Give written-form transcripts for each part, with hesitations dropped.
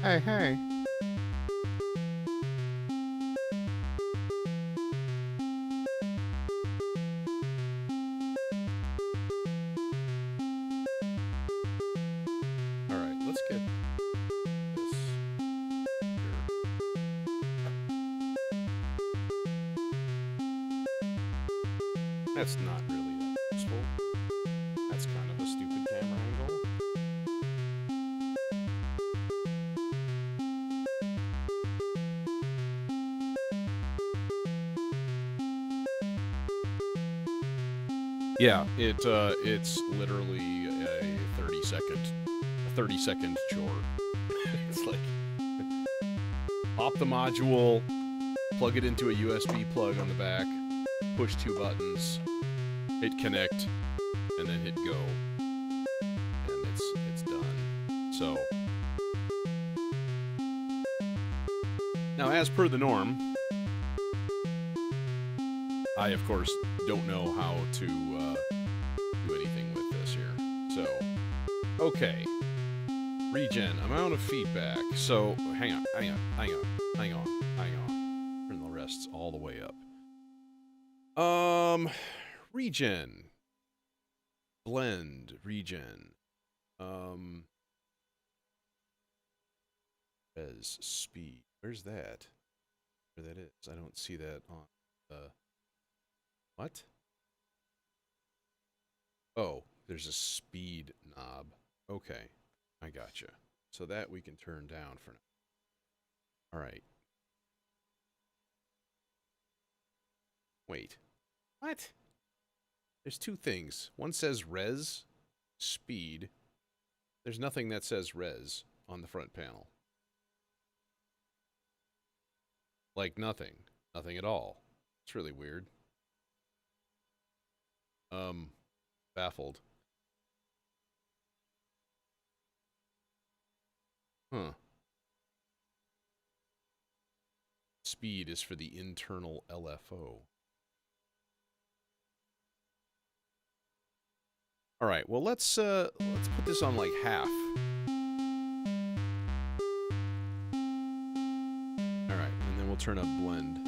Hey, hey. Alright, let's get this here. That's not really that useful. That's kind of a stupid camera angle. Yeah, it's literally a 30-second chore. It's like pop the module, plug it into a USB plug on the back, push 2 buttons, hit connect, and then hit go, and it's done. So now, as per the norm, I of course don't know how to do anything with this here. So, okay, regen, amount of feedback. So hang on. Turn the rests all the way up. Regen. Blend, regen. Res, speed. Where's that? Where that is? I don't see that on what? Oh, there's a speed knob. Okay, I gotcha. So that we can turn down for now. All right. Wait. What? There's 2 things. One says res, speed. There's nothing that says res on the front panel. Like nothing. Nothing at all. It's really weird. Baffled. Huh. Speed is for the internal LFO. All right, well let's put this on like half. All right, and then we'll turn up blend.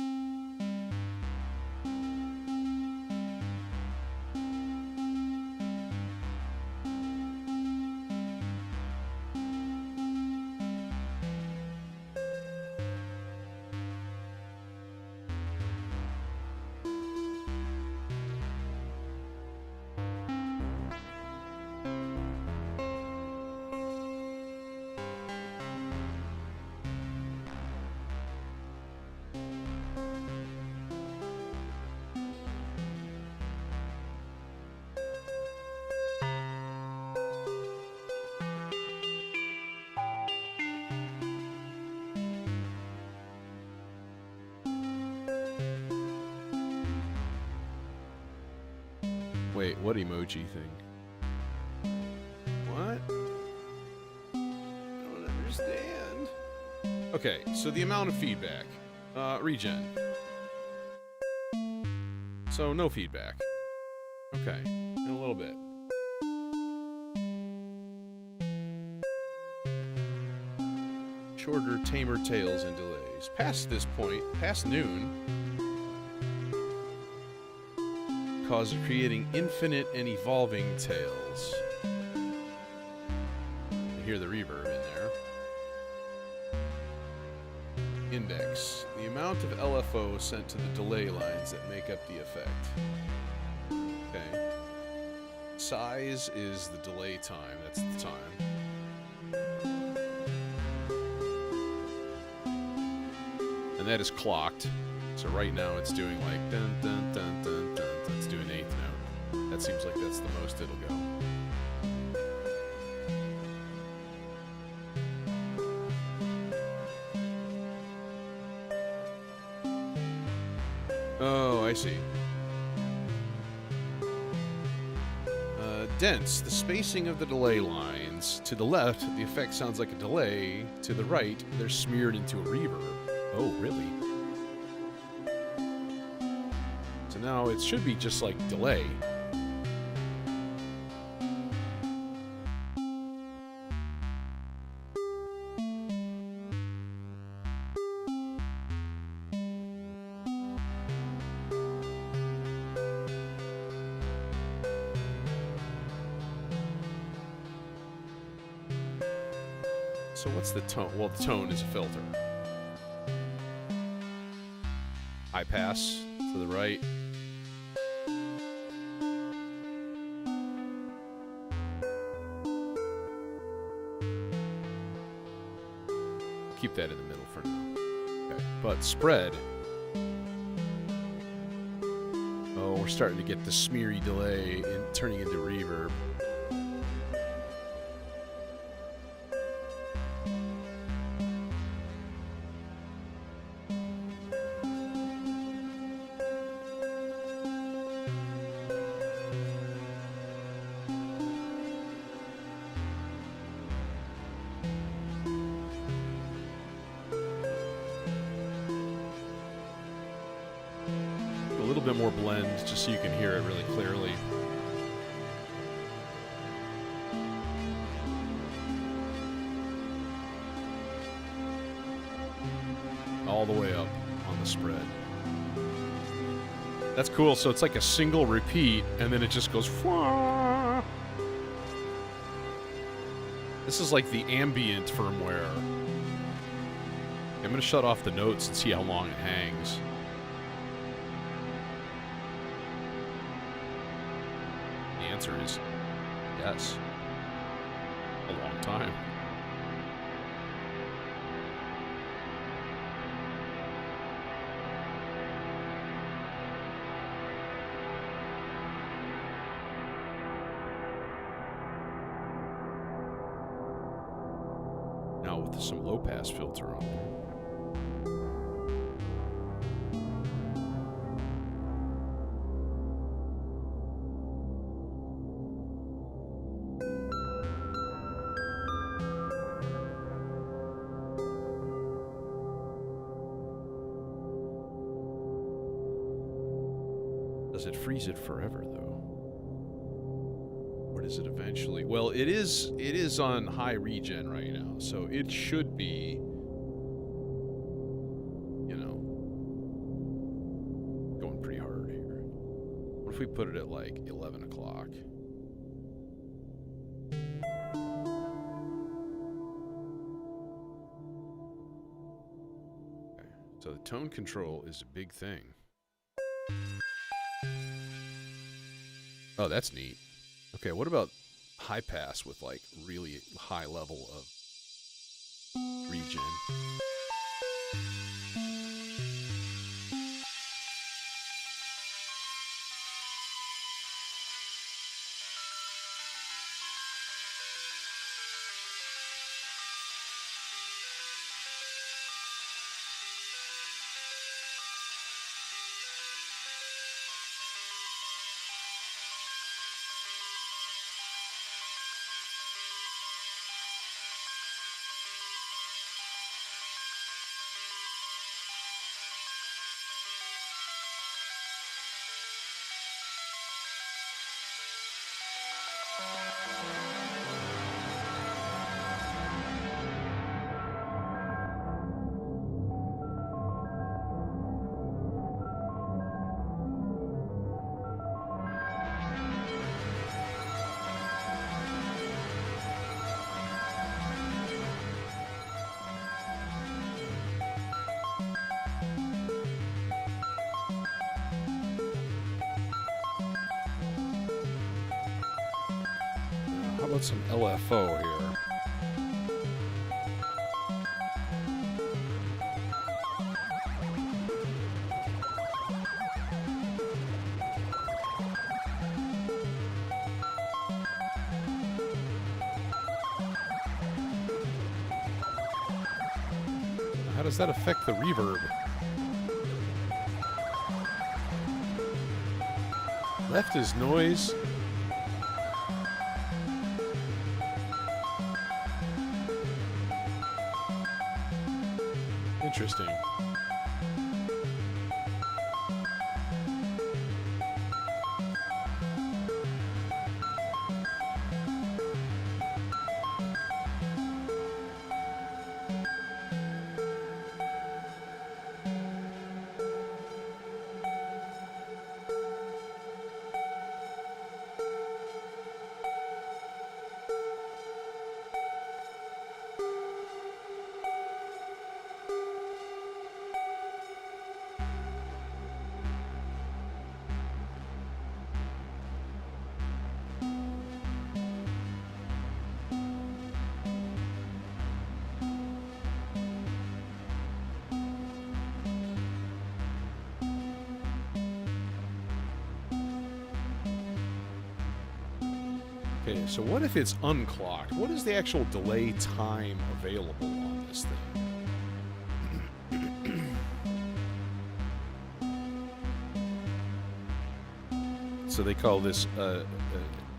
Wait, what emoji thing? What? I don't understand. Okay, so the amount of feedback. Regen. So no feedback. Okay, in a little bit. Shorter, tamer tails and delays. Past this point, past noon, cause of creating infinite and evolving tails. You hear the reverb in there. Index. The amount of LFO sent to the delay lines that make up the effect. Okay. Size is the delay time. That's the time. And that is clocked. So right now it's doing like dun dun dun dun dun. It's doing 8th note. That seems like that's the most it'll go. Oh, I see. Dense. The spacing of the delay lines. To the left, the effect sounds like a delay. To the right, they're smeared into a reverb. Oh, really? So now it should be just like delay. So what's the tone? Well, the tone is a filter. High pass to the right. Keep that in the middle for now. Okay. But spread. Oh, we're starting to get the smeary delay turning into reverb. A little bit more blend, just so you can hear it really clearly. All the way up on the spread. That's cool. So it's like a single repeat, and then it just goes. This is like the ambient firmware. I'm going to shut off the notes and see how long it hangs. The answer is yes. A long time. Now with some low pass filter on there. Does it freeze it forever, though? Or does it eventually? Well, it is on high regen right now, so it should be, you know, going pretty hard here. What if we put it at like 11 o'clock? Okay, so the tone control is a big thing. Oh, that's neat. Okay, what about high pass with like really high level of regen? How about some LFO here? How does that affect the reverb? Left is noise. Interesting. Okay, so what if it's unclocked? What is the actual delay time available on this thing? So they call this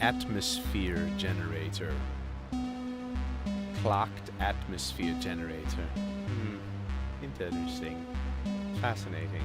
atmosphere generator. Clocked atmosphere generator. Interesting. Fascinating.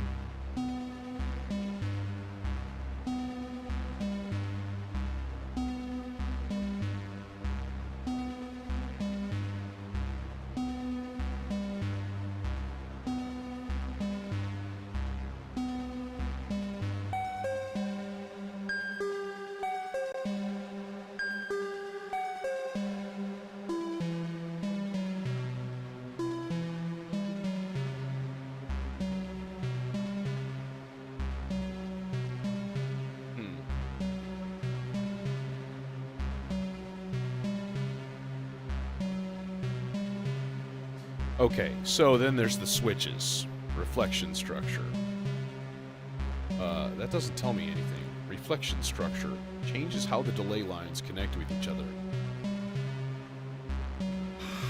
Okay, so then there's the switches. Reflection structure. That doesn't tell me anything. Reflection structure changes how the delay lines connect with each other.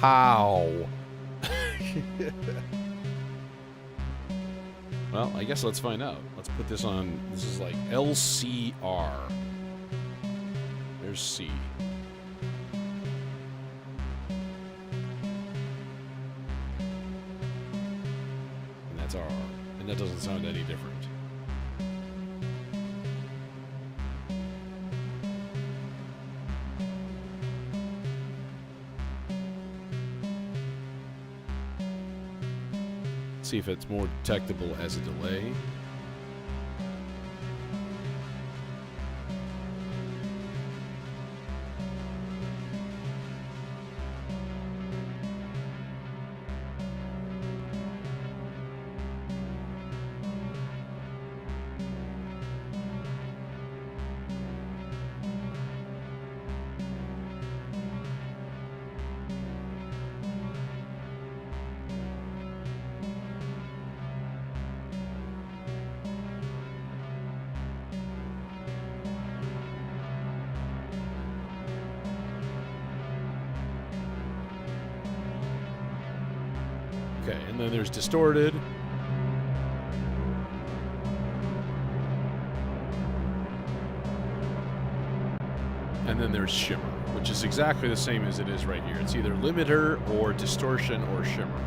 How? Well, I guess let's find out. Let's put this on. This is like LCR. There's C. And that doesn't sound any different. See if it's more detectable as a delay. Okay, and then there's distorted. And then there's shimmer, which is exactly the same as it is right here. It's either limiter or distortion or shimmer.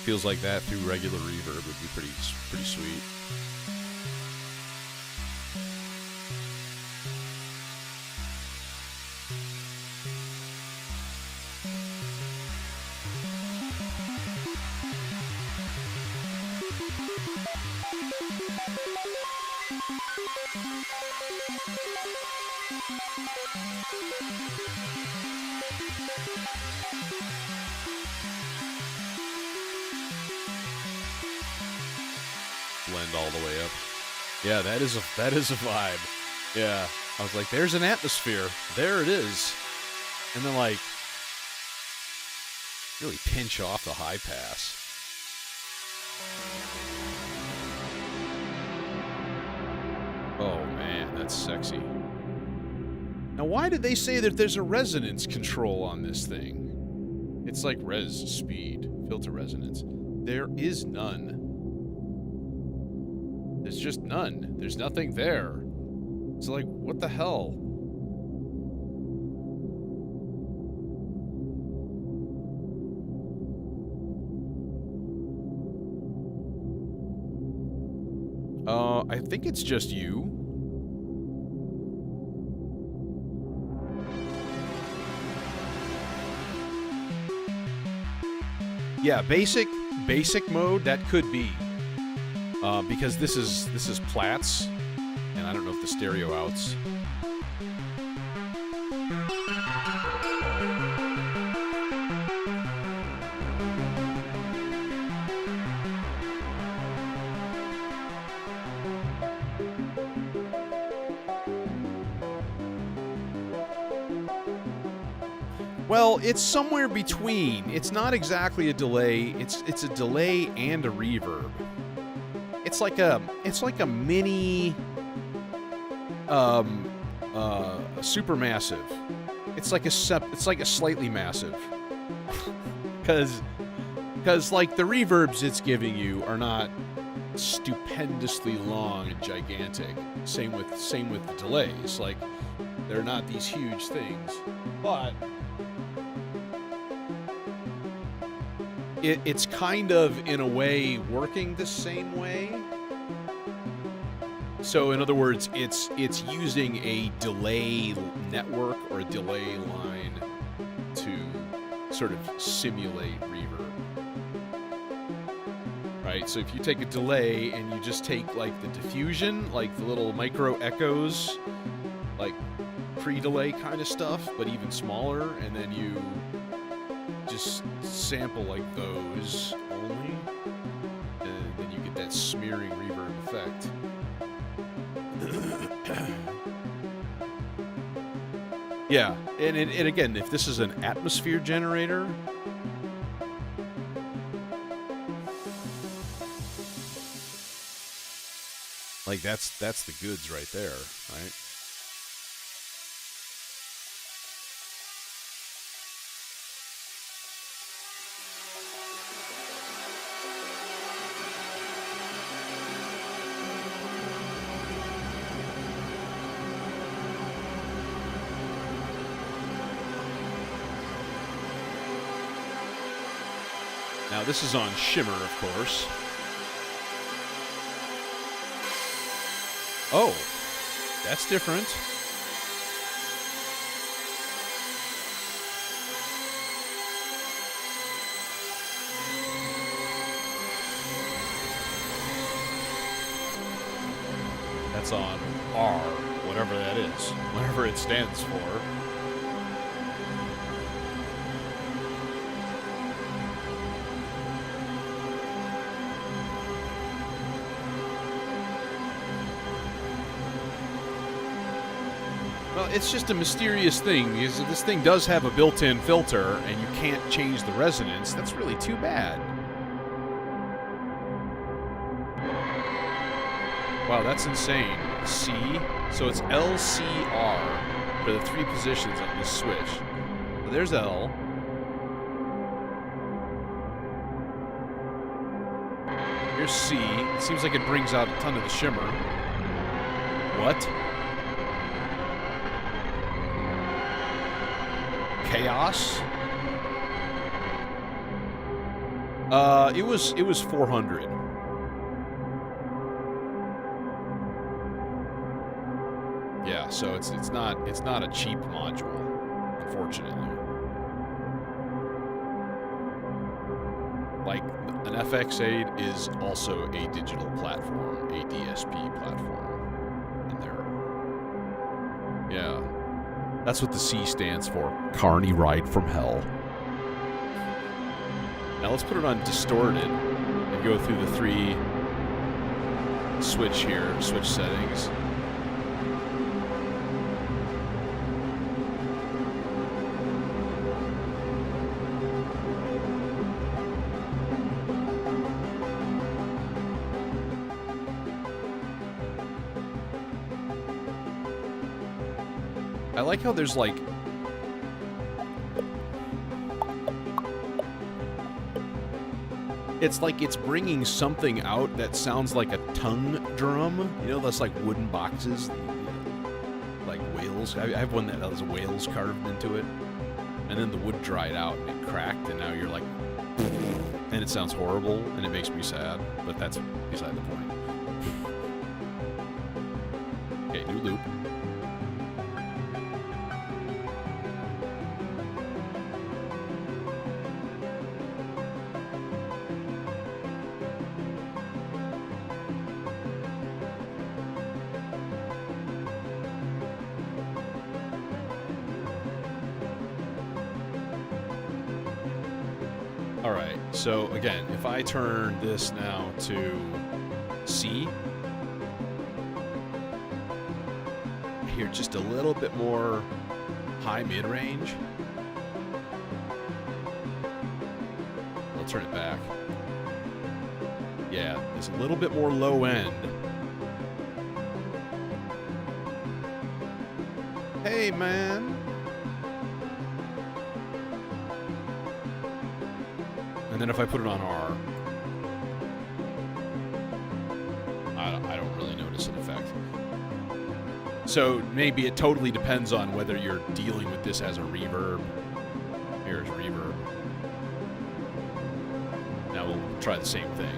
Feels like that through regular reverb would be pretty sweet. Blend all the way up. Yeah, that is a vibe. Yeah, I was like, there's an atmosphere. There it is. And then like really pinch off the high pass. Oh man, that's sexy. Now why did they say that there's a resonance control on this thing? It's like res speed, filter resonance. There is none. There's just none. There's nothing there. It's like, what the hell? I think it's just you. Yeah, basic mode, that could be. Because this is Platts, and I don't know if the stereo outs. Well, it's somewhere between. It's not exactly a delay. It's a delay and a reverb. It's like a mini supermassive. It's like a slightly massive. Cuz like the reverbs it's giving you are not stupendously long and gigantic. Same with the delays. Like they're not these huge things. But it's kind of, in a way, working the same way. So, in other words, it's using a delay network or a delay line to sort of simulate reverb. Right? So if you take a delay and you just take, like, the diffusion, like the little micro echoes, like pre-delay kind of stuff, but even smaller, and then you just sample like those only, and then you get that smearing reverb effect. Yeah, and again, if this is an atmosphere generator, like that's the goods right there, right? Now this is on shimmer, of course. Oh, that's different. That's on R, whatever that is, whatever it stands for. Well, it's just a mysterious thing, because if this thing does have a built-in filter and you can't change the resonance, that's really too bad. Wow, that's insane. C, so it's LCR for the 3 positions on this switch. So there's L. Here's C. It seems like it brings out a ton of the shimmer. What? Chaos? It was 400. Yeah, so it's not a cheap module, unfortunately. Like an FX8 is also a digital platform, a DSP platform in there. Yeah. That's what the C stands for. Carney Ride from Hell. Now let's put it on distorted and go through the 3 switch settings. I like how there's like it's like it's bringing something out that sounds like a tongue drum. You know, those like wooden boxes, like whales. I have one that has whales carved into it, and then the wood dried out and it cracked, and now you're like, and it sounds horrible, and it makes me sad. But that's beside the point. Okay, new loop. Alright, so again, if I turn this now to C, I hear just a little bit more high mid-range. turn it back. Yeah, it's a little bit more low end. Hey, man. And then if I put it on R, I don't really notice an effect. So maybe it totally depends on whether you're dealing with this as a reverb. Here's reverb. Now we'll try the same thing.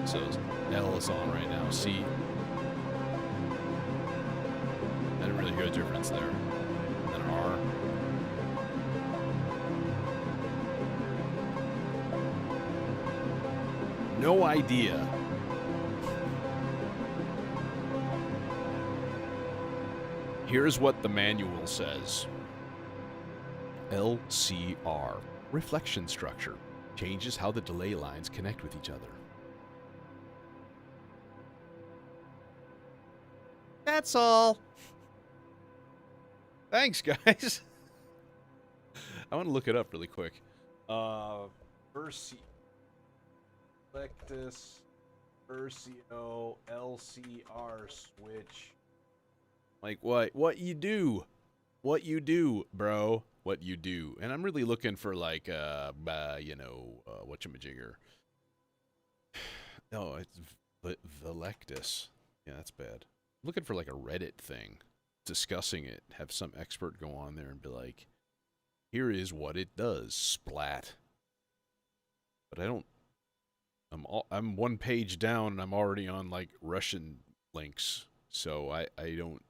So L is on right now. C. I didn't really hear a difference there. And then R. No idea. Here's what the manual says. LCR. Reflection structure. Changes how the delay lines connect with each other. That's all. Thanks, guys. I want to look it up really quick. Versio. Electus Versio LCR switch. Like what you do? What you do, bro? What you do? And I'm really looking for like whatchamajigger. No, it's Electus. Yeah, that's bad. I'm looking for like a Reddit thing, discussing it. Have some expert go on there and be like, "Here is what it does." Splat. But I don't. I'm one page down and I'm already on like Russian links, so I don't.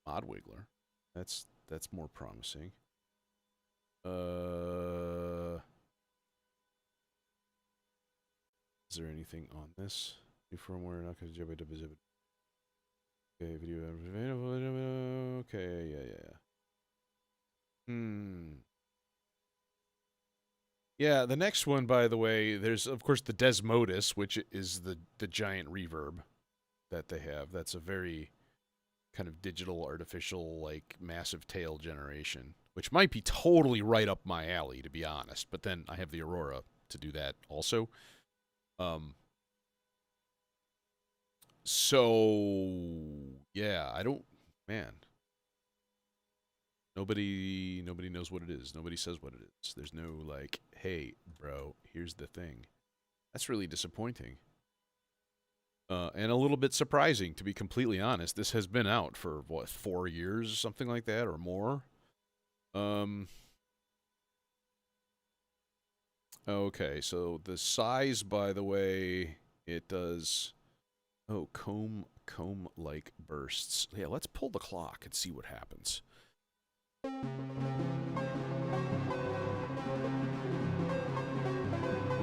Mod Wiggler. That's more promising. Is there anything on this? New firmware, not because okay, video available. Okay, yeah. Yeah, the next one, by the way, there's of course the Desmodus, which is the giant reverb that they have. That's a very kind of digital, artificial, like massive tail generation, which might be totally right up my alley, to be honest. But then I have the Aurora to do that also. So yeah, I don't, man. Nobody knows what it is. Nobody says what it is. There's no like, hey, bro, here's the thing. That's really disappointing. And a little bit surprising, to be completely honest. This has been out for, what, 4 years, something like that, or more? Okay, so the size, by the way, it does... Oh, comb-like bursts. Yeah, let's pull the clock and see what happens. We'll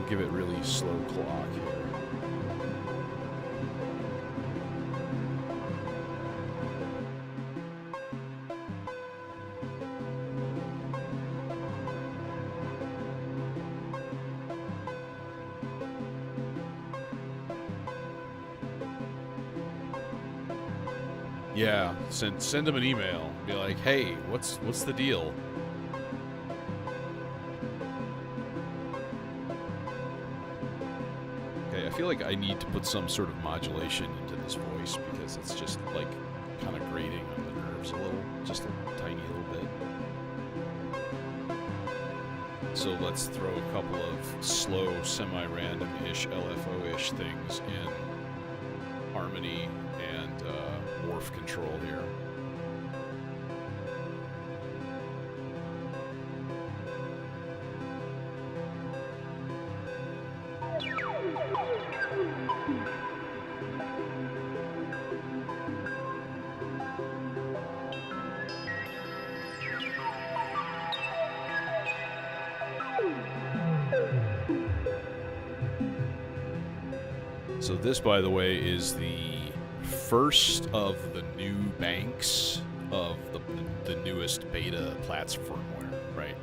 give it really slow clock here. Yeah, send them an email. Be like, hey, what's the deal? Okay, I feel like I need to put some sort of modulation into this voice because it's just like kind of grating on the nerves a little, just a tiny little bit. So let's throw a couple of slow, semi-random-ish, LFO-ish things in harmony and morph control here. So this, by the way, is the first of the new banks of the newest beta platform firmware, right?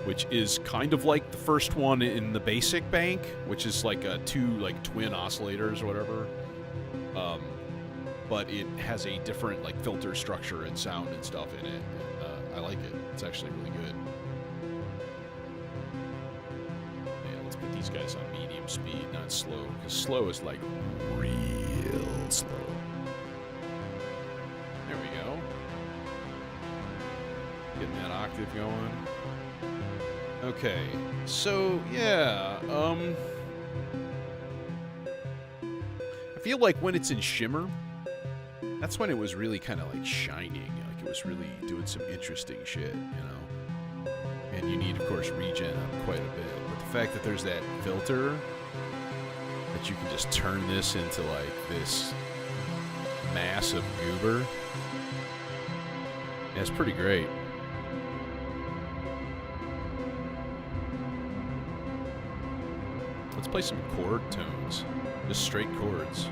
Which is kind of like the first one in the basic bank, which is like two like twin oscillators or whatever. But it has a different like filter structure and sound and stuff in it. And, I like it. It's actually really good. these guys on medium speed, not slow, because slow is like real slow. There we go. Getting that octave going. Okay, so yeah, I feel like when it's in shimmer, that's when it was really kind of like shining, like it was really doing some interesting shit, you know? And you need, of course, regen on quite a bit. But the fact that there's that filter, that you can just turn this into like this massive goober, yeah, it's pretty great. Let's play some chord tones, just straight chords.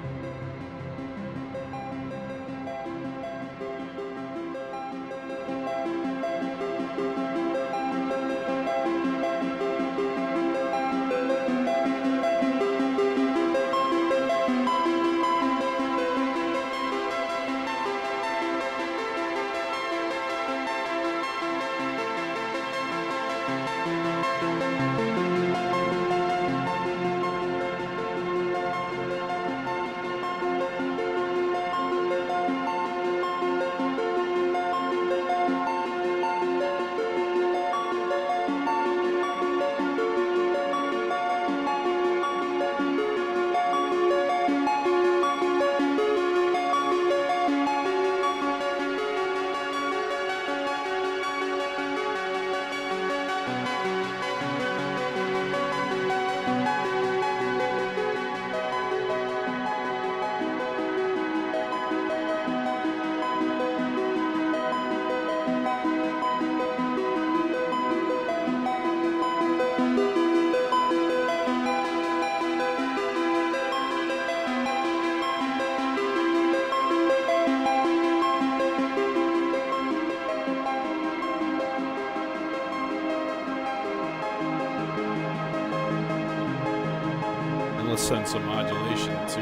Send some modulation to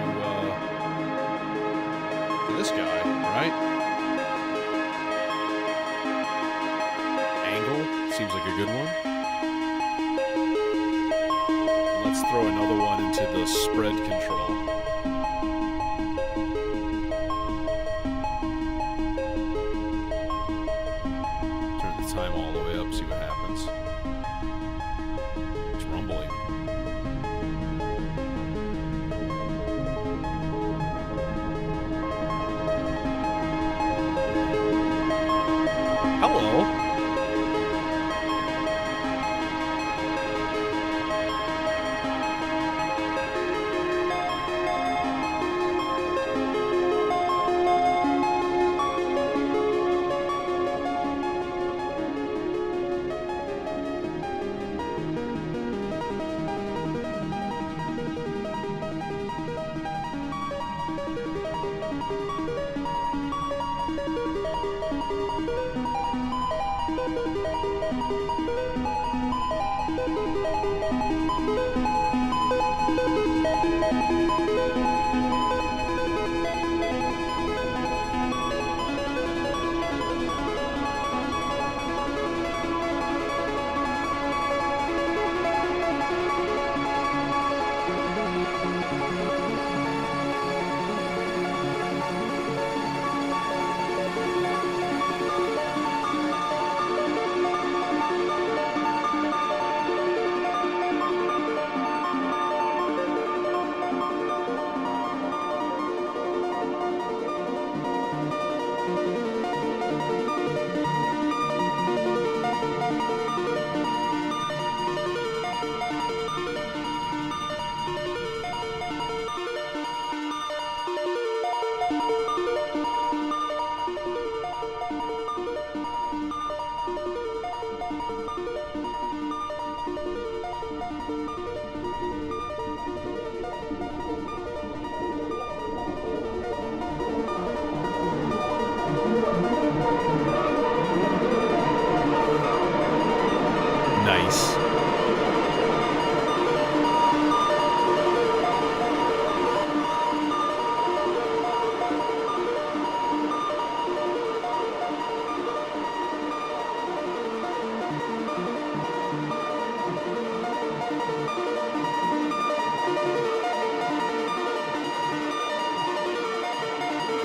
this guy, right? Angle seems like a good one. Let's throw another one into the spread control. Turn the time all the way up, see what happens. It's rumbling. Hello.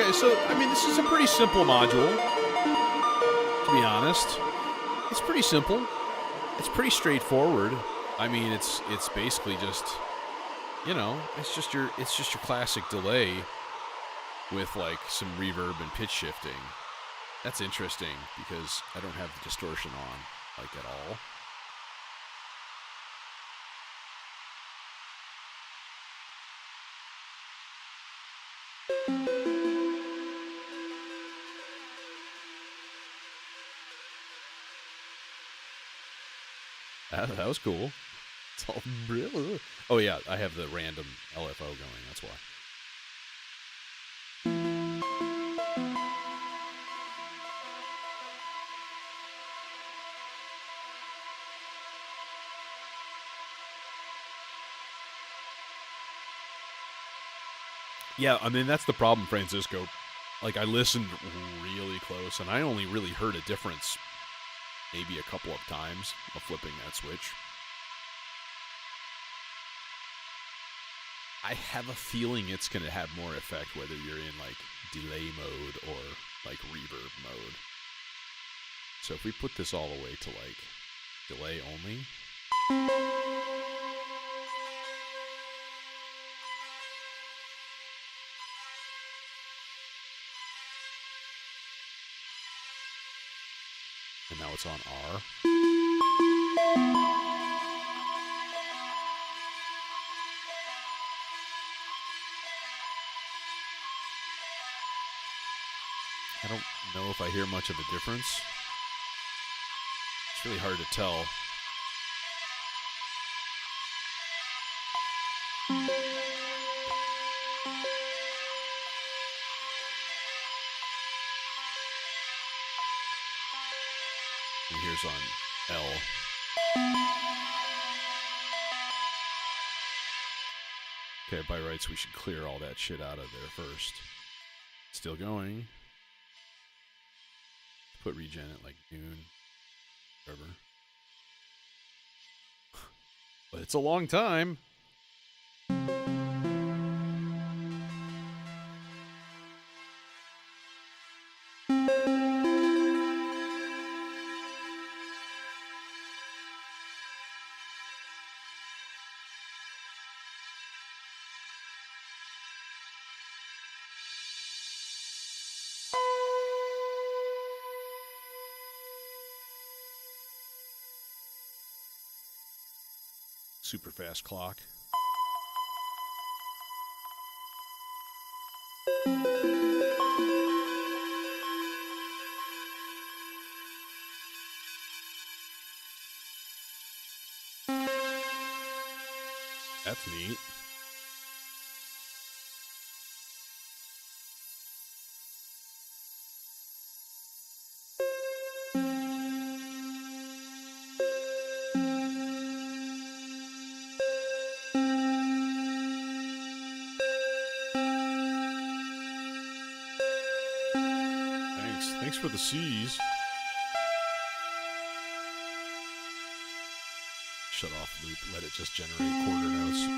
Okay, so, I mean, this is a pretty simple module, to be honest. It's pretty simple. It's pretty straightforward. I mean, it's basically just, you know, it's just your classic delay with, like, some reverb and pitch shifting. That's interesting, because I don't have the distortion on, like, at all. That was cool. It's all oh yeah, I have the random LFO going, that's why. Yeah, I mean, that's the problem, Francisco. Like, I listened really close, and I only really heard a difference maybe a couple of times of flipping that switch. I have a feeling it's going to have more effect whether you're in, like, delay mode or, like, reverb mode. So if we put this all the way to, like, delay only. And now it's on R. I don't know if I hear much of a difference. It's really hard to tell. And here's on L. Okay, by rights, we should clear all that shit out of there first. Still going. Put regen at like noon. Whatever. But it's a long time. Super fast clock. That's neat. Thanks for the C's. Shut off loop, let it just generate quarter notes.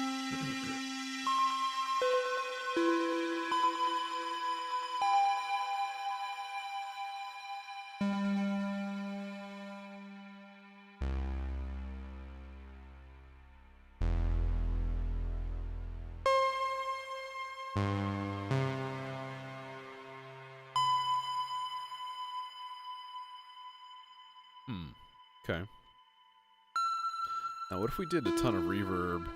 Okay. Now, what if we did a ton of reverb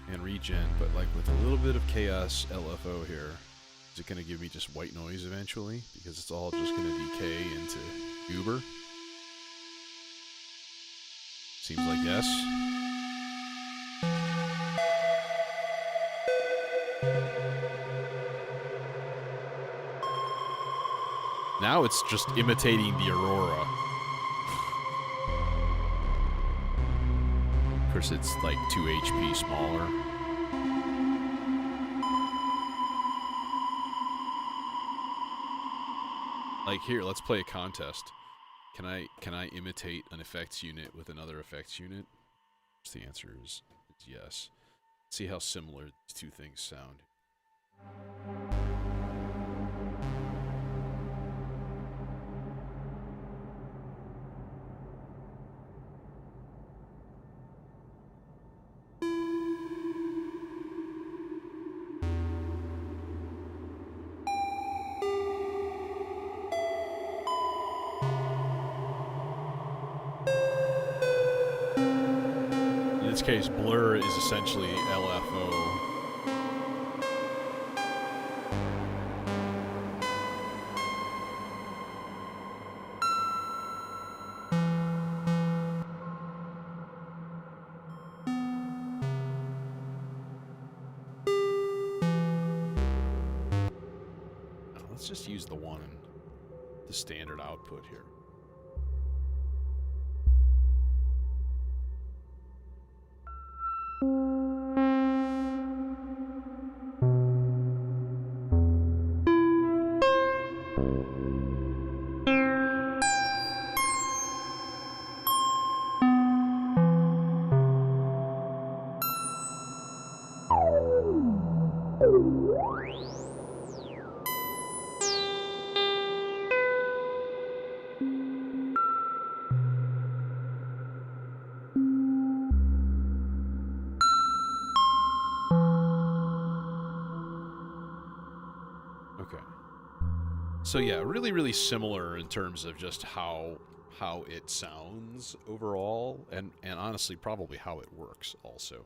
and regen, but like with a little bit of chaos LFO here? Is it going to give me just white noise eventually? Because it's all just going to decay into goober? Seems like yes. Now it's just imitating the Aurora. Of course, it's like 2 HP smaller. Like here, let's play a contest. Can I imitate an effects unit with another effects unit? So the answer is yes. See how similar these two things sound. this case, blur is essentially LFO. Let's just use the one in the standard output here. So yeah, really, really similar in terms of just how it sounds overall, and honestly, probably how it works also.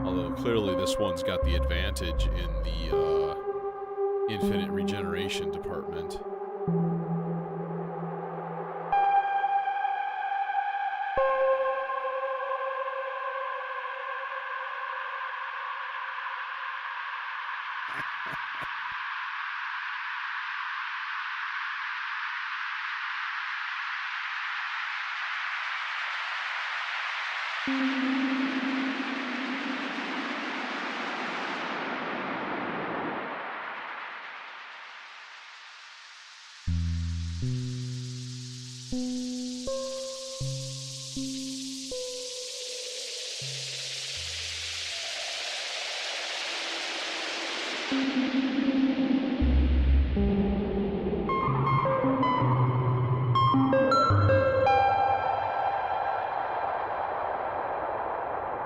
Although clearly this one's got the advantage in the infinite regeneration department.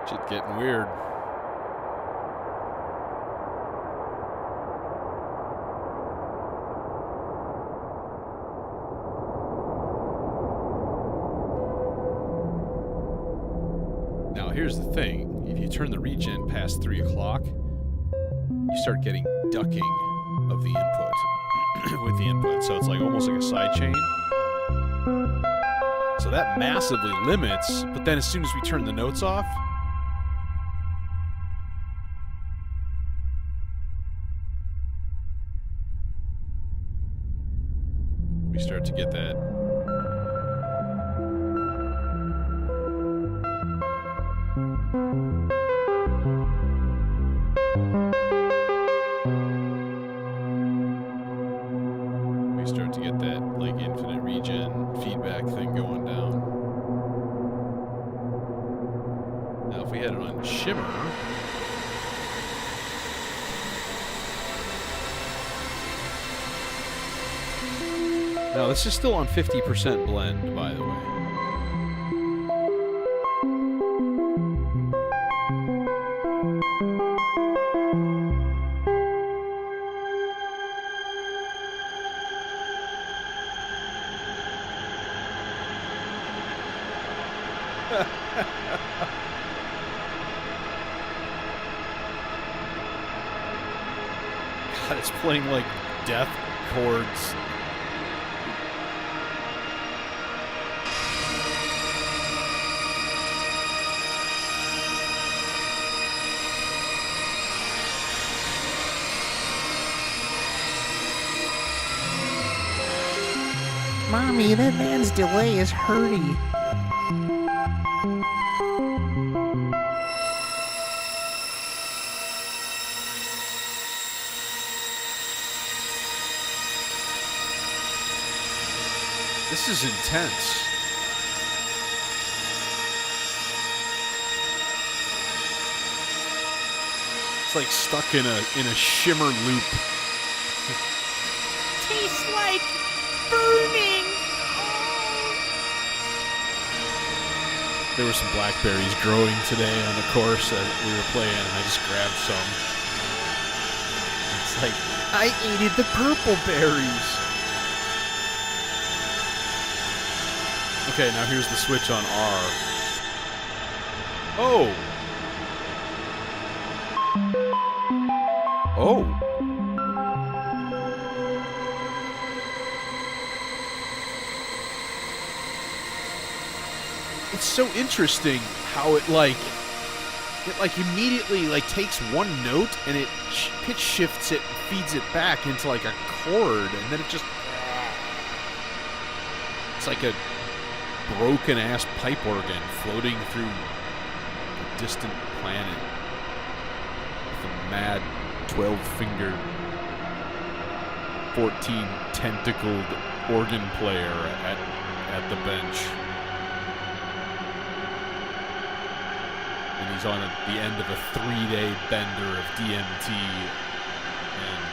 Shit getting weird. Now here's the thing, if you turn the regen past 3 o'clock, you start getting ducking of the input with the input, so it's like almost like a side chain. So that massively limits, but then as soon as we turn the notes off, we start to get that. We start to get that like infinite regen feedback thing going down. Now if we had it on shimmer, now this is still on 50% blend, by the way. God, it's playing like death chords. Mommy, that man's delay is hurting. This is intense. It's like stuck in a shimmer loop. Tastes like burning. There were some blackberries growing today on the course that we were playing, and I just grabbed some. It's like, I ate the purple berries. Okay, now here's the switch on R. Oh! Oh! It's so interesting how it immediately takes one note and it pitch shifts it and feeds it back into like a chord, and then it just, it's like a broken ass pipe organ floating through a distant planet with a mad 12-fingered 14-tentacled organ player at the bench. And he's on the end of a 3-day bender of DMT and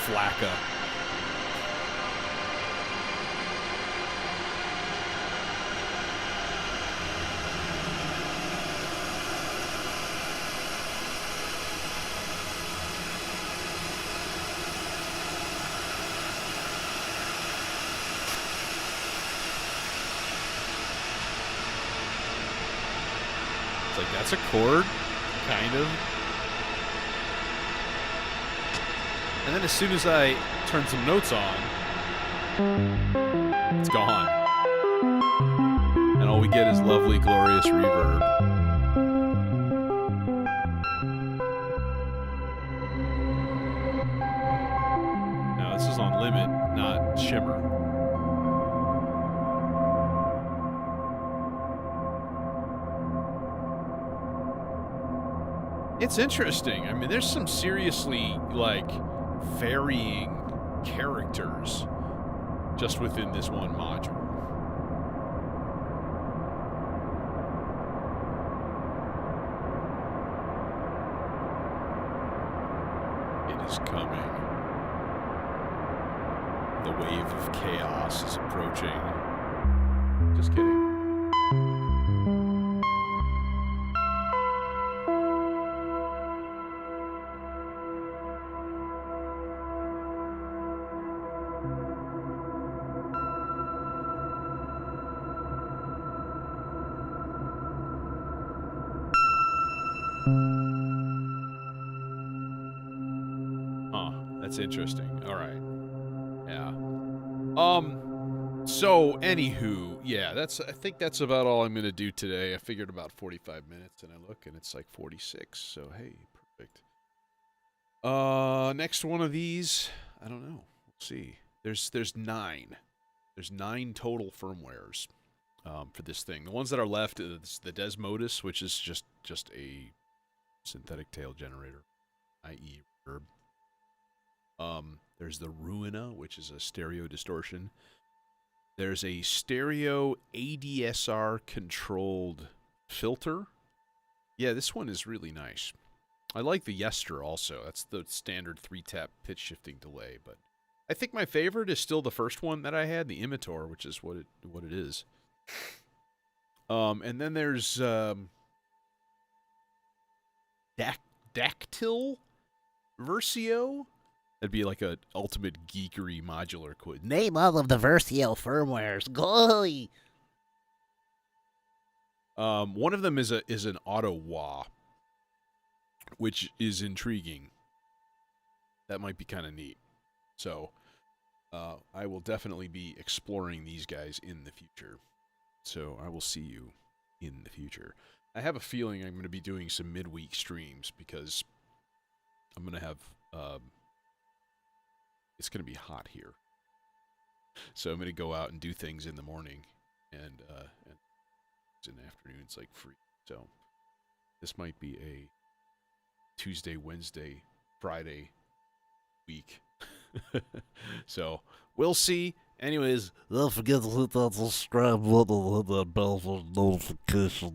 flacca. Like, that's a chord, kind of. And then as soon as I turn some notes on, it's gone. And all we get is lovely, glorious reverb. Now, this is on limit, not shimmer. It's interesting. I mean, there's some seriously, varying characters just within this one module. It is coming. The wave of chaos is approaching. Just kidding. That's interesting. All right. Yeah. So anywho, yeah, I think that's about all I'm going to do today. I figured about 45 minutes and I look and it's like 46. So hey, perfect. Next one of these, I don't know. We'll see. There's 9. There's 9 total firmwares for this thing. The ones that are left is the Desmodus, which is just a synthetic tail generator, i.e. reverb. There's the Ruina, which is a stereo distortion. There's a stereo ADSR controlled filter. Yeah, this one is really nice. I like the Yester also. That's the standard 3-tap pitch shifting delay, but I think my favorite is still the first one that I had, the Imitor, which is what it is. And then there's Dactyl Versio. That'd be like a ultimate geekery modular quiz. Name all of the Versio firmwares. Golly. One of them is an auto wah, which is intriguing. That might be kind of neat. So, I will definitely be exploring these guys in the future. So I will see you in the future. I have a feeling I'm going to be doing some midweek streams because I'm going to have. It's going to be hot here. So I'm going to go out and do things in the morning and in the afternoon it's like free. So this might be a Tuesday, Wednesday, Friday week. So we'll see. Anyways, Don't forget to hit that subscribe button and hit that bell for notifications.